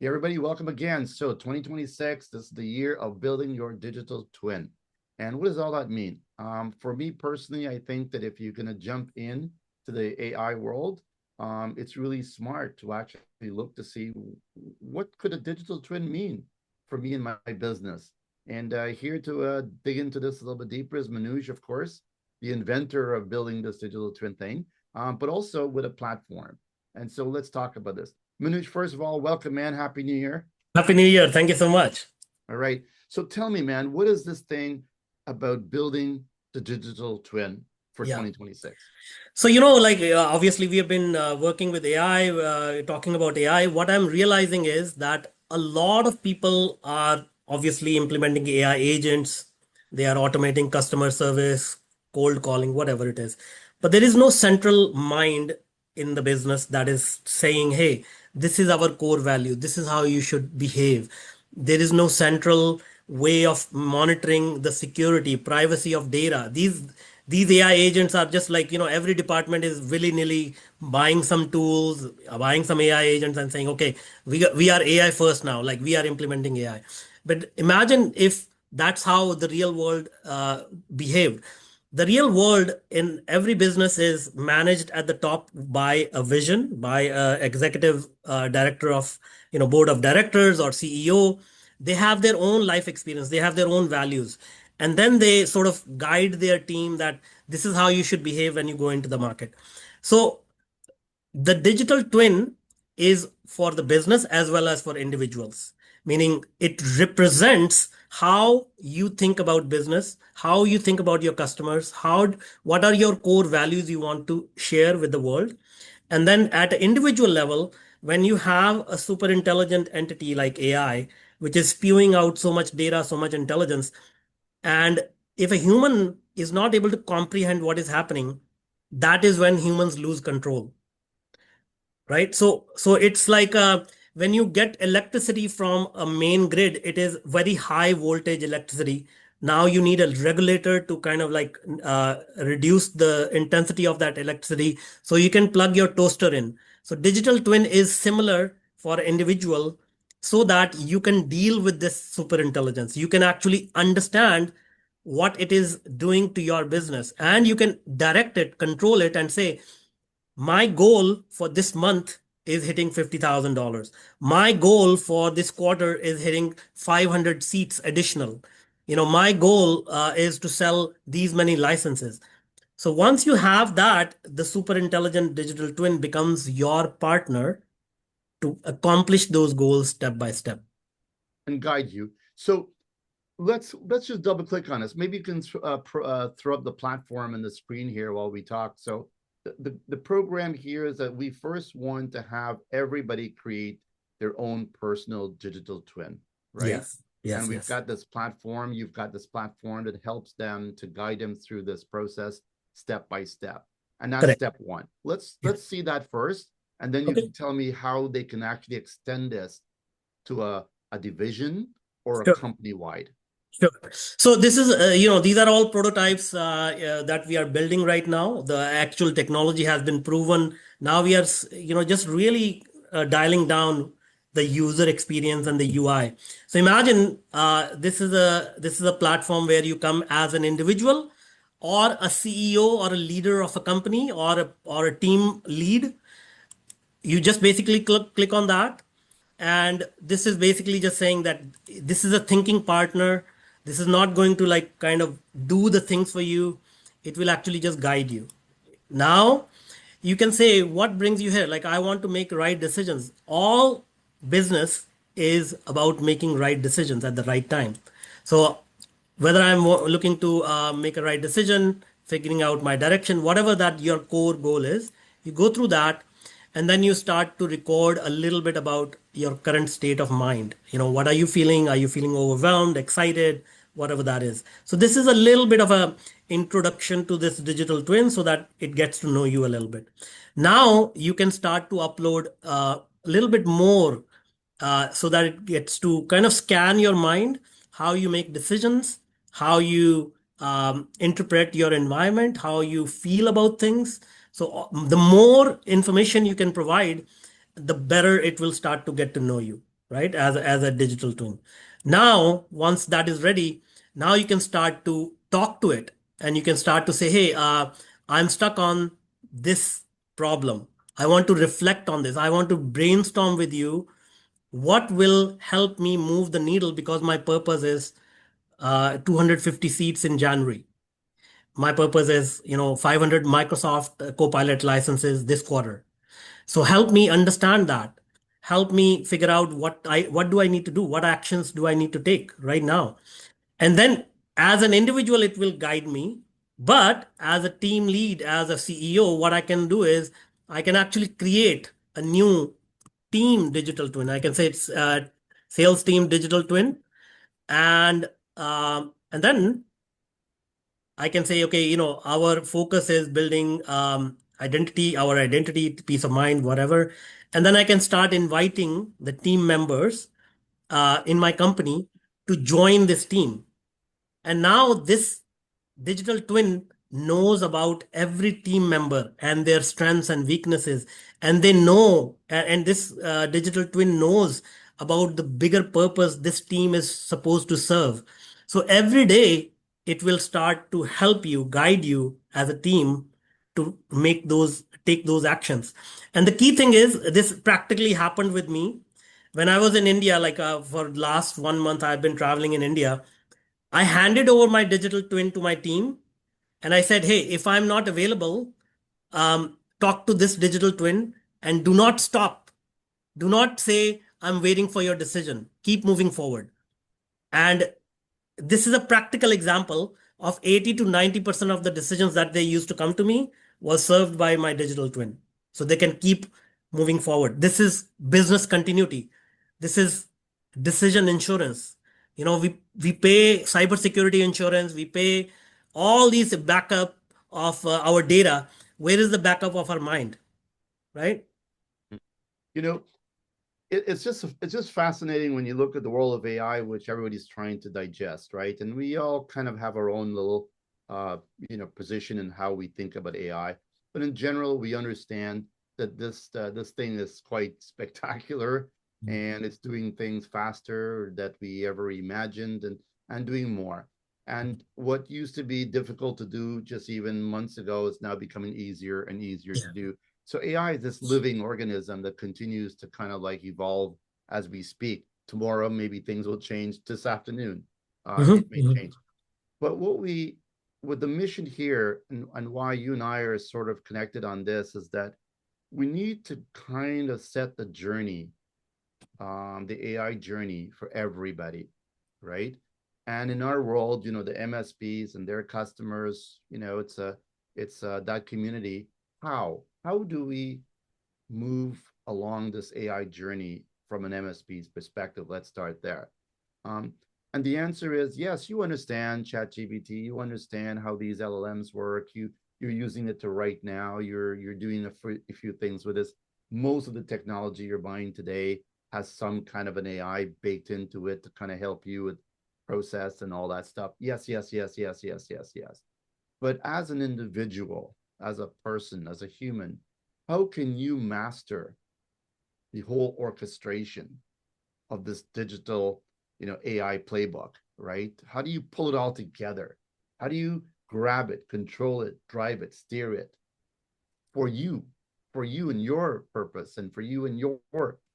Hey everybody, welcome again. So 2026, this is the year of building your digital twin. And what does all that mean? For me personally, I think that if you're going to jump in to the AI world, it's really smart to actually look to see what could a digital twin mean for me and my business. And here to dig into this a little bit deeper is Manuj, of course, the inventor of building this digital twin thing, but also with a platform. And so let's talk about this. Manuj, first of all, welcome, man. Happy New Year. Happy New Year. Thank you so much. All right. So tell me, man, what is this thing about building the digital twin for 2026? So, obviously we have been working with AI, talking about AI. What I'm realizing is that a lot of people are obviously implementing AI agents. They are automating customer service, cold calling, whatever it is. But there is no central mind in the business that is saying, hey, this is our core value. This is how you should behave. There is no central way of monitoring the security, privacy of data. These AI agents are just like, every department is willy-nilly buying some tools, buying some AI agents and saying, okay, we are AI first now, like we are implementing AI. But imagine if that's how the real world behaved. The real world in every business is managed at the top by a vision, by a executive director of, board of directors or CEO. They have their own life experience. They have their own values. And then they sort of guide their team that this is how you should behave when you go into the market. So the digital twin is for the business as well as for individuals, meaning it represents how you think about business, how you think about your customers, what are your core values you want to share with the world. And then at an individual level, when you have a super intelligent entity like AI, which is spewing out so much data, so much intelligence, and if a human is not able to comprehend what is happening, that is when humans lose control, right? So it's like when you get electricity from a main grid, it is very high voltage electricity. Now you need a regulator to kind of like reduce the intensity of that electricity so you can plug your toaster in. So digital twin is similar for individual so that you can deal with this super intelligence. You can actually understand what it is doing to your business and you can direct it, control it, and say, my goal for this month is hitting $50,000. My goal for this quarter is hitting 500 seats additional. My goal is to sell these many licenses. So once you have that, the super intelligent digital twin becomes your partner to accomplish those goals step by step. And guide you. So let's just double click on this. Maybe you can throw up the platform and the screen here while we talk. So the program here is that we first want to have everybody create their own personal digital twin, right? Yes. Yes. And we've got this platform. You've got this platform that helps them to guide them through this process step by step. And that's Correct. Step one. Let's see that first, and then you can tell me how they can actually extend this to a division or a company wide. Sure. So this is, these are all prototypes that we are building right now. The actual technology has been proven. Now we are, just really dialing down the user experience and the UI. So imagine this is a platform where you come as an individual or a CEO or a leader of a company or a team lead. You just basically click on that. And this is basically just saying that this is a thinking partner. This is not going to like kind of do the things for you. It will actually just guide you. Now you can say, what brings you here? Like, I want to make right decisions. All business is about making right decisions at the right time. So whether I'm looking to make a right decision, figuring out my direction, whatever that your core goal is, you go through that. And then you start to record a little bit about your current state of mind. What are you feeling? Are you feeling overwhelmed, excited, whatever that is? So this is a little bit of a introduction to this digital twin so that it gets to know you a little bit. Now you can start to upload a little bit more so that it gets to kind of scan your mind, how you make decisions, how you interpret your environment, how you feel about things. So the more information you can provide, the better it will start to get to know you. right? As a digital twin. Now, once that is ready, now you can start to talk to it and you can start to say, hey, I'm stuck on this problem. I want to reflect on this. I want to brainstorm with you what will help me move the needle because my purpose is 250 seats in January. My purpose is, 500 Microsoft Copilot licenses this quarter. So help me understand that. Help me figure out what do I need to do? What actions do I need to take right now? And then as an individual, it will guide me. But as a team lead, as a CEO, what I can do is I can actually create a new team digital twin. I can say it's sales team digital twin, and then I can say, okay, our focus is building identity, our identity, peace of mind, whatever. And then I can start inviting the team members in my company to join this team. And now this digital twin knows about every team member and their strengths and weaknesses. And they know, and this digital twin knows about the bigger purpose this team is supposed to serve. So every day it will start to help you, guide you as a team to take those actions. And the key thing is, this practically happened with me when I was in India. Like for last 1 month, I've been traveling in India. I handed over my digital twin to my team and I said, hey, if I'm not available, talk to this digital twin and do not stop. Do not say, I'm waiting for your decision. Keep moving forward. And this is a practical example of 80 to 90% of the decisions that they used to come to me was served by my digital twin. So they can keep moving forward. This is business continuity. This is decision insurance. We pay cybersecurity insurance, we pay all these backup of our data. Where is the backup of our mind, right? You know, it's just fascinating when you look at the world of AI, which everybody's trying to digest, right? And we all kind of have our own little, position in how we think about AI. But in general, we understand that this thing is quite spectacular, and it's doing things faster that we ever imagined, and doing more. And what used to be difficult to do just even months ago is now becoming easier and easier to do. So AI is this living organism that continues to kind of like evolve as we speak. Tomorrow, maybe things will change. This afternoon, it may Mhm. change. But with the mission here, and why you and I are sort of connected on this, is that we need to kind of set the journey, the AI journey for everybody, right? And in our world, the MSPs and their customers, it's that community. How do we move along this AI journey from an MSP's perspective? Let's start there. Um, and the answer is yes, you understand ChatGPT, you understand how these LLMs work, you're using it to write now, you're doing a few things with this. Most of the technology you're buying today has some kind of an AI baked into it to kind of help you with process and all that stuff. Yes, yes, yes, yes, yes, yes, yes. But as an individual, as a person, as a human, how can you master the whole orchestration of this digital, AI playbook, right? How do you pull it all together? How do you grab it, control it, drive it, steer it for you, and your purpose, and for you and your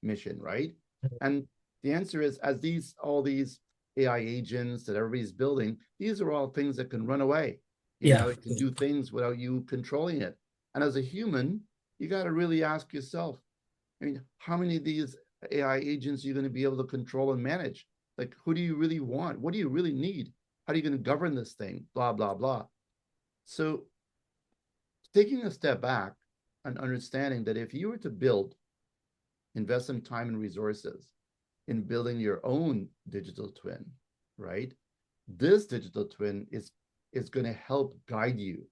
mission, right? And the answer is, as all these AI agents that everybody's building, these are all things that can run away. Yeah. It can do things without you controlling it. And as a human, you got to really ask yourself, I mean, how many of these AI agents are you going to be able to control and manage? Like, who do you really want? What do you really need? How are you going to govern this thing? Blah, blah, blah. So, taking a step back and understanding that if you were to invest some time and resources in building your own digital twin, right? This digital twin is going to help guide you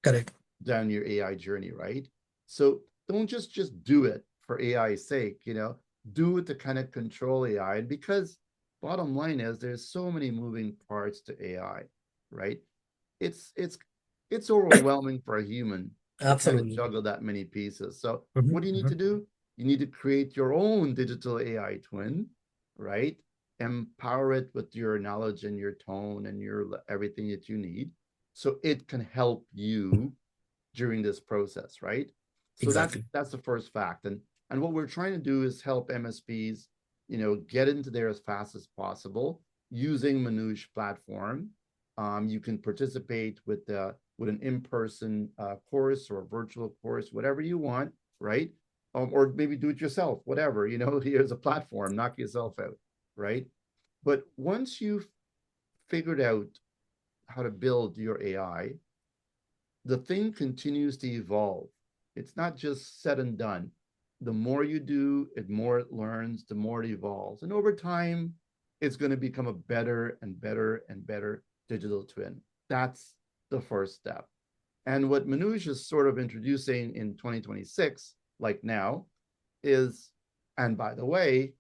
Correct. down your AI journey, right? So don't just do it for AI's sake, do it to kind of control AI. And because bottom line is there's so many moving parts to AI, right? It's it's it's overwhelming for a human to kind of Absolutely. juggle that many pieces. So Mhm, what do you need to mhm. do? You need to create your own digital AI twin, right? Empower it with your knowledge and your tone and your everything that you need, so it can help you during this process, right? So Exactly. that's the first fact. And what we're trying to do is help MSPs, get into there as fast as possible using Manuj platform. You can participate with an in-person course or a virtual course, whatever you want, right? Or maybe do it yourself, whatever. Here's a platform, knock yourself out, right? But once you've figured out how to build your AI, the thing continues to evolve. It's not just said and done. The more you do, the more it learns, the more it evolves. And over time, it's going to become a better and better and better digital twin. That's the first step. And what Manuj is sort of introducing in 2026, like now, is, and by the way,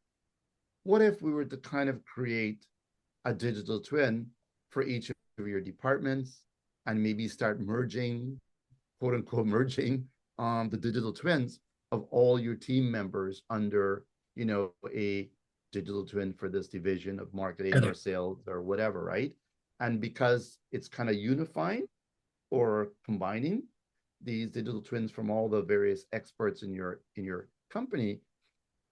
what if we were to kind of create a digital twin for each of your departments and maybe start merging, quote unquote, merging the digital twins of all your team members under, a digital twin for this division of marketing or Correct. sales or whatever, right? And because it's kind of unifying or combining these digital twins from all the various experts in your company,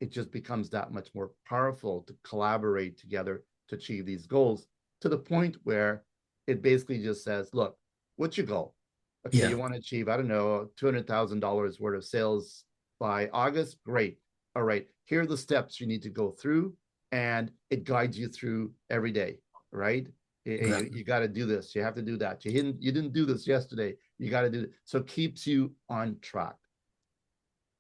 it just becomes that much more powerful to collaborate together to achieve these goals, to the point where it basically just says, look, what's your goal? Okay, Yeah. you want to achieve, I don't know, $200,000 worth of sales by August. Great. All right, here are the steps you need to go through, and it guides you through every day, right? Hey, you, Exactly. you got to do this. You have to do that. You didn't do this yesterday. You got to do it. So it keeps you on track.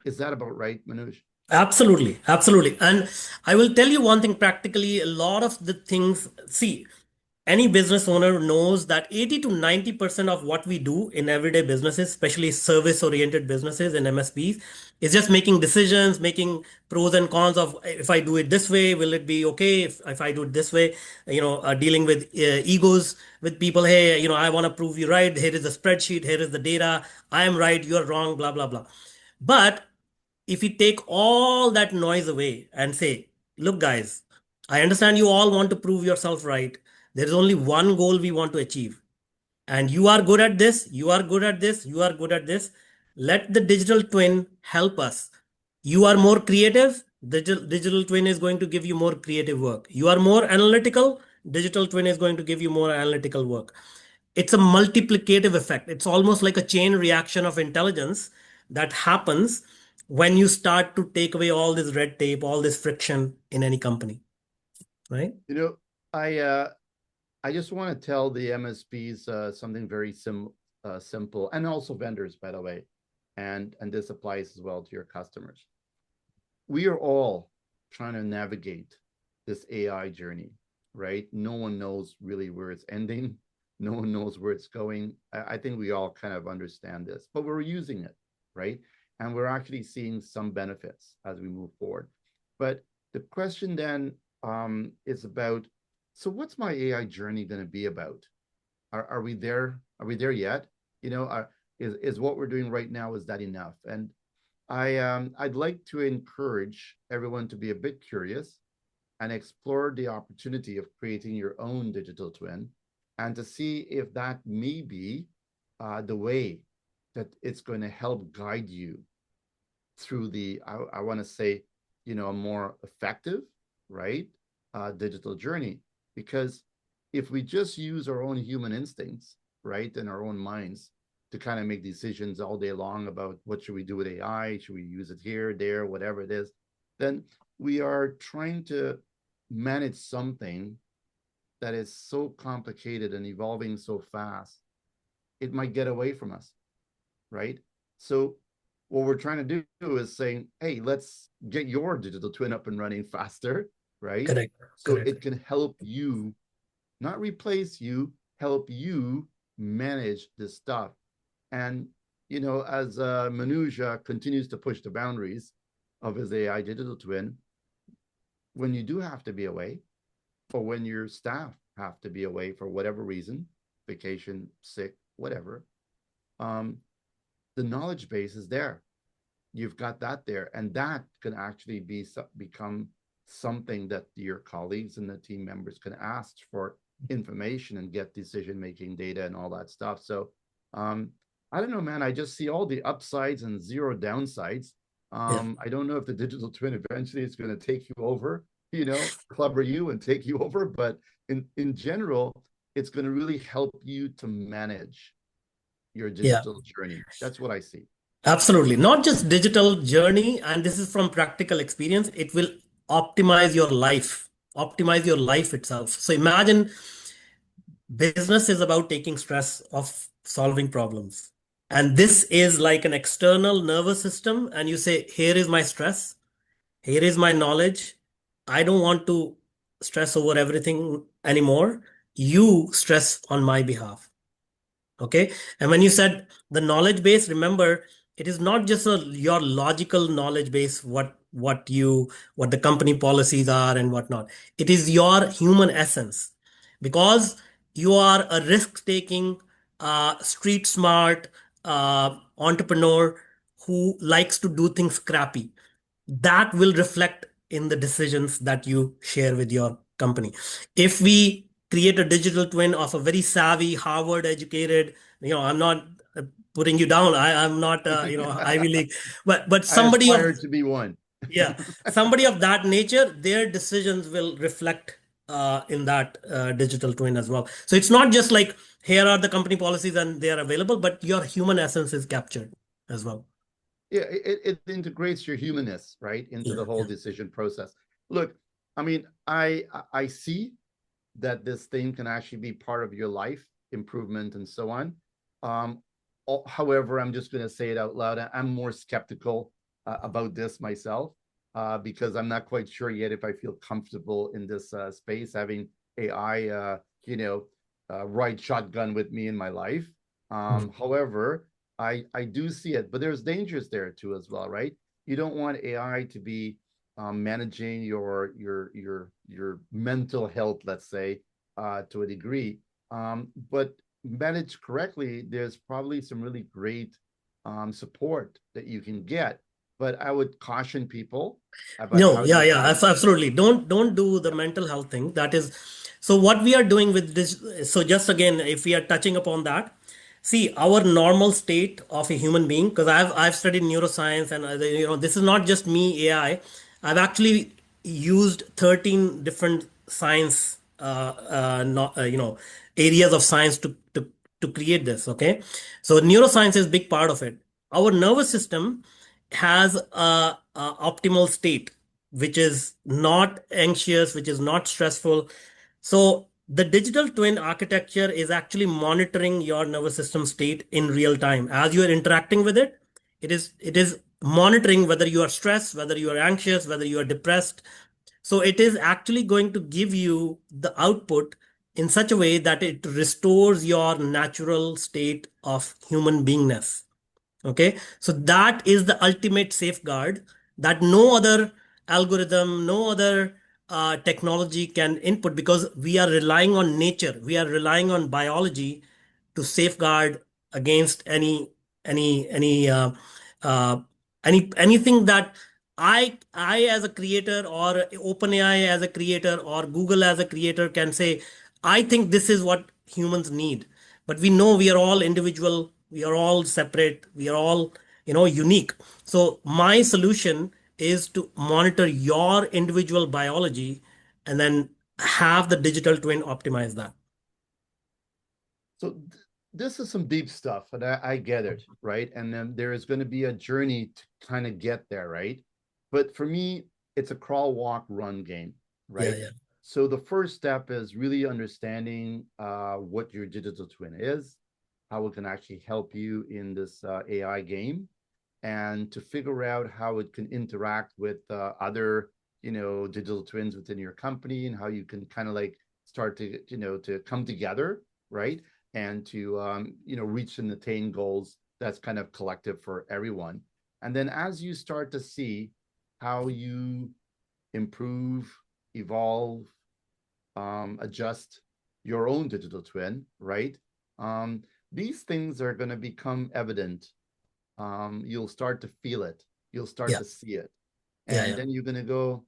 Is that about right, Manoj? Absolutely, absolutely. And I will tell you one thing practically, a lot of the things, see, any business owner knows that 80 to 90% of what we do in everyday businesses, especially service oriented businesses and MSPs, is just making decisions, making pros and cons of if I do it this way, will it be okay? If I do it this way, dealing with egos with people. Hey, I want to prove you right. Here is the spreadsheet. Here is the data. I am right. You're wrong, blah, blah, blah. But if we take all that noise away and say, look, guys, I understand you all want to prove yourself right. There is only one goal we want to achieve. And you are good at this, you are good at this, you are good at this. Let the digital twin help us. You are more creative, digital twin is going to give you more creative work. You are more analytical, digital twin is going to give you more analytical work. It's a multiplicative effect. It's almost like a chain reaction of intelligence that happens when you start to take away all this red tape, all this friction in any company, right? You know, I just want to tell the MSPs something very simple, and also vendors, by the way, and this applies as well to your customers. We are all trying to navigate this AI journey, right? No one knows really where it's ending. No one knows where it's going. I think we all kind of understand this, but we're using it, right? And we're actually seeing some benefits as we move forward. But the question then is about, so what's my AI journey going to be about? Are we there? Are we there yet? Is what we're doing right now, is that enough? And I'd like to encourage everyone to be a bit curious and explore the opportunity of creating your own digital twin, and to see if that may be the way that it's going to help guide you through I want to say, a more effective, right, digital journey. Because if we just use our own human instincts, right, and our own minds to kind of make decisions all day long about what should we do with AI, should we use it here, there, whatever it is, then we are trying to manage something that is so complicated and evolving so fast, it might get away from us, right? So what we're trying to do is saying, hey, let's get your digital twin up and running faster, right? Correct. So Correct. it can help you, not replace you, help you manage this stuff. And, as Manuj continues to push the boundaries of his AI digital twin, when you do have to be away, or when your staff have to be away for whatever reason, vacation, sick, whatever, um, the knowledge base is there. You've got that there, and that can actually become something that your colleagues and the team members can ask for information and get decision-making data and all that stuff. So I don't know, man. I just see all the upsides and zero downsides. Yeah. I don't know if the digital twin eventually is going to take you over, clubber you and take you over, but in general, it's going to really help you to manage your Yeah. digital journey. That's what I see. Absolutely. Not just digital journey, and this is from practical experience, it will optimize your life itself. So imagine business is about taking stress of solving problems. And this is like an external nervous system. And you say, here is my stress, here is my knowledge. I don't want to stress over everything anymore. You stress on my behalf. Okay. And when you said the knowledge base, remember, it is not just your logical knowledge base, what the company policies are and whatnot. It is your human essence, because you are a risk-taking, street smart entrepreneur who likes to do things scrappy. That will reflect in the decisions that you share with your company. If we create a digital twin of a very savvy, Harvard educated, I'm not putting you down. I'm not, Ivy League, but I somebody of, aspire to be one. yeah, somebody of that nature, their decisions will reflect in that digital twin as well. So it's not just like, here are the company policies and they are available, but your human essence is captured as well. Yeah, it integrates your humanness right into Yeah, the whole yeah. decision process. Look, I mean, I see that this thing can actually be part of your life improvement and so on. Um, However, I'm just going to say it out loud. I'm more skeptical about this myself because I'm not quite sure yet if I feel comfortable in this space, having AI, ride shotgun with me in my life. Mhm. However, I do see it, but there's dangers there too as well, right? You don't want AI to be managing your mental health, let's say, to a degree. But managed correctly, there's probably some really great support that you can get. But I would caution people about No, how yeah, you yeah, can. absolutely. Don't do the Yeah, mental health thing. That is, so what we are doing with this. So just again, if we are touching upon that, see our normal state of a human being. Because I've studied neuroscience, and this is not just me AI. I've actually used 13 different science, not, areas of science to create this. Okay, so neuroscience is a big part of it. Our nervous system has a optimal state, which is not anxious, which is not stressful. So the digital twin architecture is actually monitoring your nervous system state in real time as you are interacting with it. It is monitoring whether you are stressed, whether you are anxious, whether you are depressed. So it is actually going to give you the output in such a way that it restores your natural state of human beingness. Okay, so that is the ultimate safeguard that no other algorithm, no other technology can input, because we are relying on nature, we are relying on biology to safeguard against any uh, anything that I as a creator, or OpenAI as a creator, or Google as a creator can say, I think this is what humans need. But we know we are all individual, we are all separate, we are all unique. So my solution is to monitor your individual biology and then have the digital twin optimize that. so this is some deep stuff, and I get it, right? And then there is going to be a journey to kind of get there, right? But for me, it's a crawl, walk, run game, Yeah, right? yeah. So the first step is really understanding what your digital twin is, how it can actually help you in this AI game, and to figure out how it can interact with other, digital twins within your company, and how you can kind of like start to, to come together, right? And to reach and attain goals that's kind of collective for everyone. And then as you start to see how you improve, evolve, adjust your own digital twin, right? These things are going to become evident. You'll start to feel it, you'll start Yeah, to see it, yeah, and yeah. then you're going to go,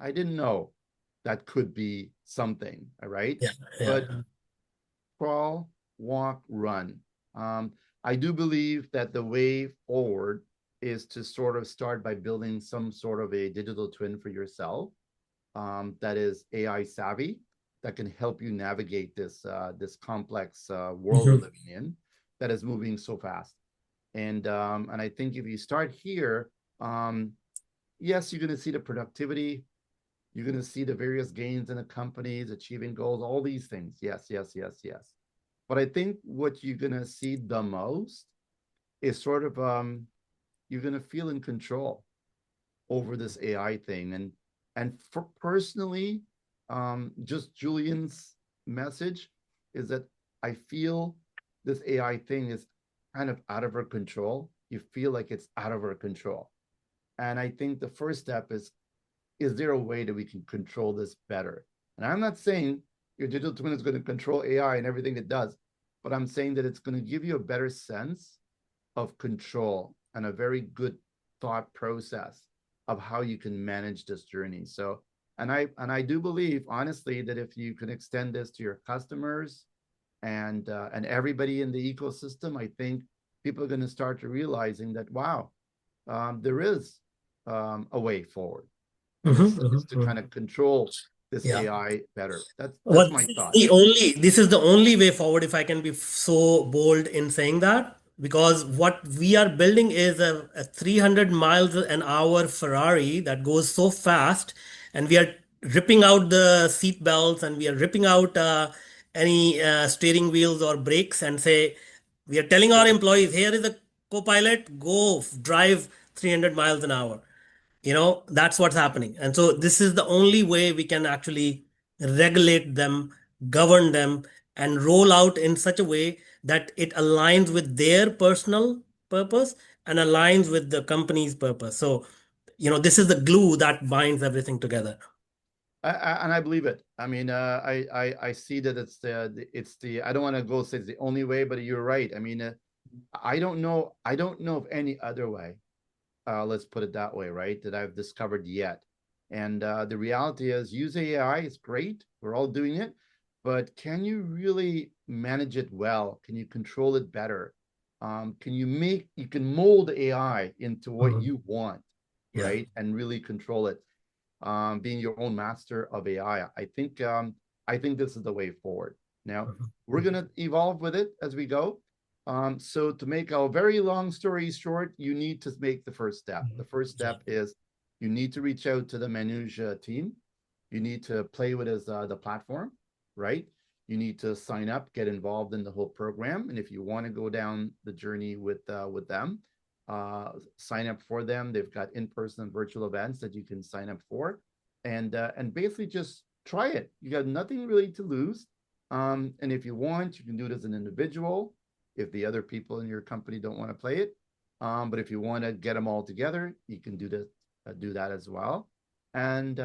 I didn't know that could be something, all right? Yeah, yeah. But crawl, walk, run. Um, I do believe that the way forward is to sort of start by building some sort of a digital twin for yourself that is AI savvy, that can help you navigate this complex world we're Mhm. living in, that is moving so fast. And I think if you start here, um, yes, you're going to see the productivity, you're going to see the various gains in the companies achieving goals, all these things. Yes, yes, yes, yes. But I think what you're going to see the most is sort of you're going to feel in control over this AI thing. And for personally, just Julian's message is that I feel this AI thing is kind of out of our control. You feel like it's out of our control. And I think the first step is there a way that we can control this better? And I'm not saying your digital twin is going to control AI and everything it does, but I'm saying that it's going to give you a better sense of control and a very good thought process of how you can manage this journey. So, and I do believe honestly that if you can extend this to your customers and everybody in the ecosystem, I think people are going to start to realizing that wow, there is a way forward, and Mhm, it's mhm, to kind mhm. of control this Yeah. AI better. That's Well, my this is thought. the only this is the only way forward, if I can be so bold in saying that, because what we are building is a 300 miles an hour Ferrari that goes so fast, and we are ripping out the seat belts, and we are ripping out any steering wheels or brakes, and say we are telling our employees, here is a co-pilot, go drive 300 miles an hour. That's what's happening. And so this is the only way we can actually regulate them, govern them, and roll out in such a way that it aligns with their personal purpose and aligns with the company's purpose. So this is the glue that binds everything together. And I believe it. I mean, I see that it's the I don't want to go say it's the only way, but you're right. I mean, I don't know of any other way. Let's put it that way, right? That I've discovered yet. And the reality is, use AI. It's great. We're all doing it, but can you really manage it well? Can you control it better? You can mold AI into what Mhm. you want, Yeah. right? And really control it, being your own master of AI. I think this is the way forward. Now we're Mhm. gonna evolve with it as we go. So to make a very long story short, you need to make the first step. The Mhm. first Yeah. step is you need to reach out to the Manuj team. You need to play with the platform, right? You need to sign up, get involved in the whole program, and if you want to go down the journey with them, sign up for them. They've got in-person and virtual events that you can sign up for, and basically just try it. You got nothing really to lose, and if you want, you can do it as an individual. If the other people in your company don't want to play it, but if you want to get them all together, you can do that as well. And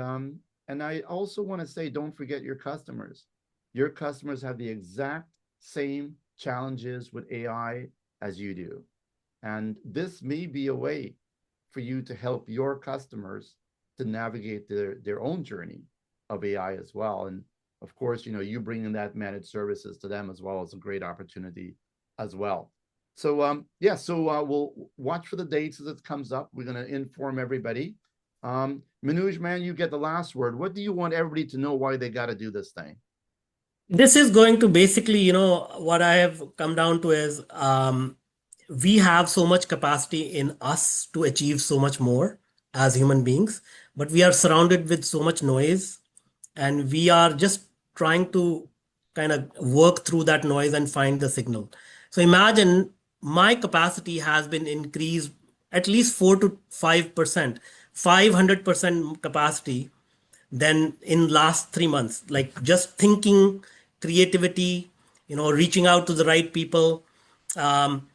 I also want to say, don't forget your customers. Your customers have the exact same challenges with AI as you do. And this may be a way for you to help your customers to navigate their own journey of AI as well. And of course, you bringing that managed services to them as well as a great opportunity as well. So yeah, so we'll watch for the dates as it comes up. We're going to inform everybody. Manuj, man, you get the last word. What do you want everybody to know why they got to do this thing? This is going to basically, what I have come down to is we have so much capacity in us to achieve so much more as human beings, but we are surrounded with so much noise, and we are just trying to kind of work through that noise and find the signal. So imagine my capacity has been increased at least 4 to 5%, 500% capacity than in last 3 months, like just thinking, creativity, reaching out to the right people. um,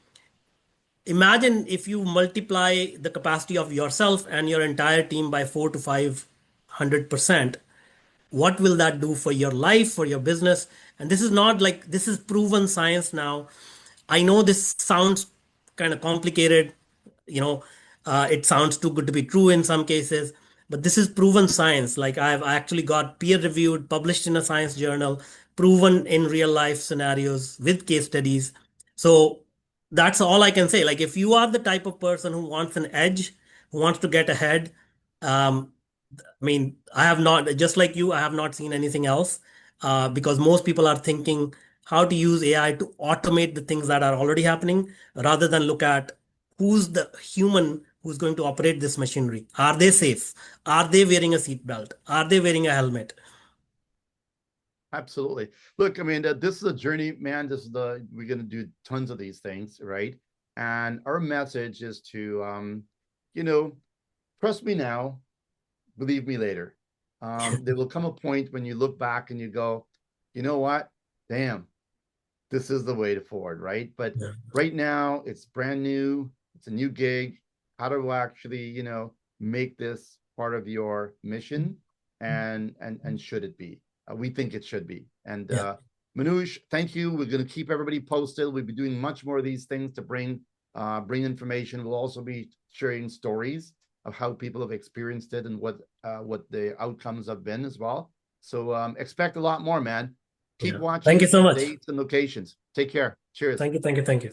Imagine if you multiply the capacity of yourself and your entire team by 4 to 500%. What will that do for your life, for your business? And this is not like, this is proven science now. I know this sounds kind of complicated, you know it sounds too good to be true in some cases, but this is proven science. Like I actually got peer reviewed, published in a science journal, proven in real life scenarios with case studies. So that's all I can say. Like if you are the type of person who wants an edge, who wants to get ahead, um, I mean, I have not, just like you, I have not seen anything else, because most people are thinking how to use AI to automate the things that are already happening rather than look at who's the human who's going to operate this machinery. Are they safe? Are they wearing a seatbelt? Are they wearing a helmet? Absolutely. Look, I mean, this is a journey, man. We're going to do tons of these things, right? And our message is to, you know, trust me now, believe me later. There will come a point when you look back and you go, you know what? Damn, this is the way to forward, right? But Yeah. right now, it's brand new. It's a new gig. How to actually, make this part of your mission, and should it be? We think it should be. And Yeah. Manuj, thank you. We're going to keep everybody posted. We'll be doing much more of these things to bring information. We'll also be sharing stories of how people have experienced it and what the outcomes have been as well. So expect a lot more, man. Keep Yeah. Thank you watching so much. dates and locations. Take care. Cheers. Thank you. Thank you. Thank you.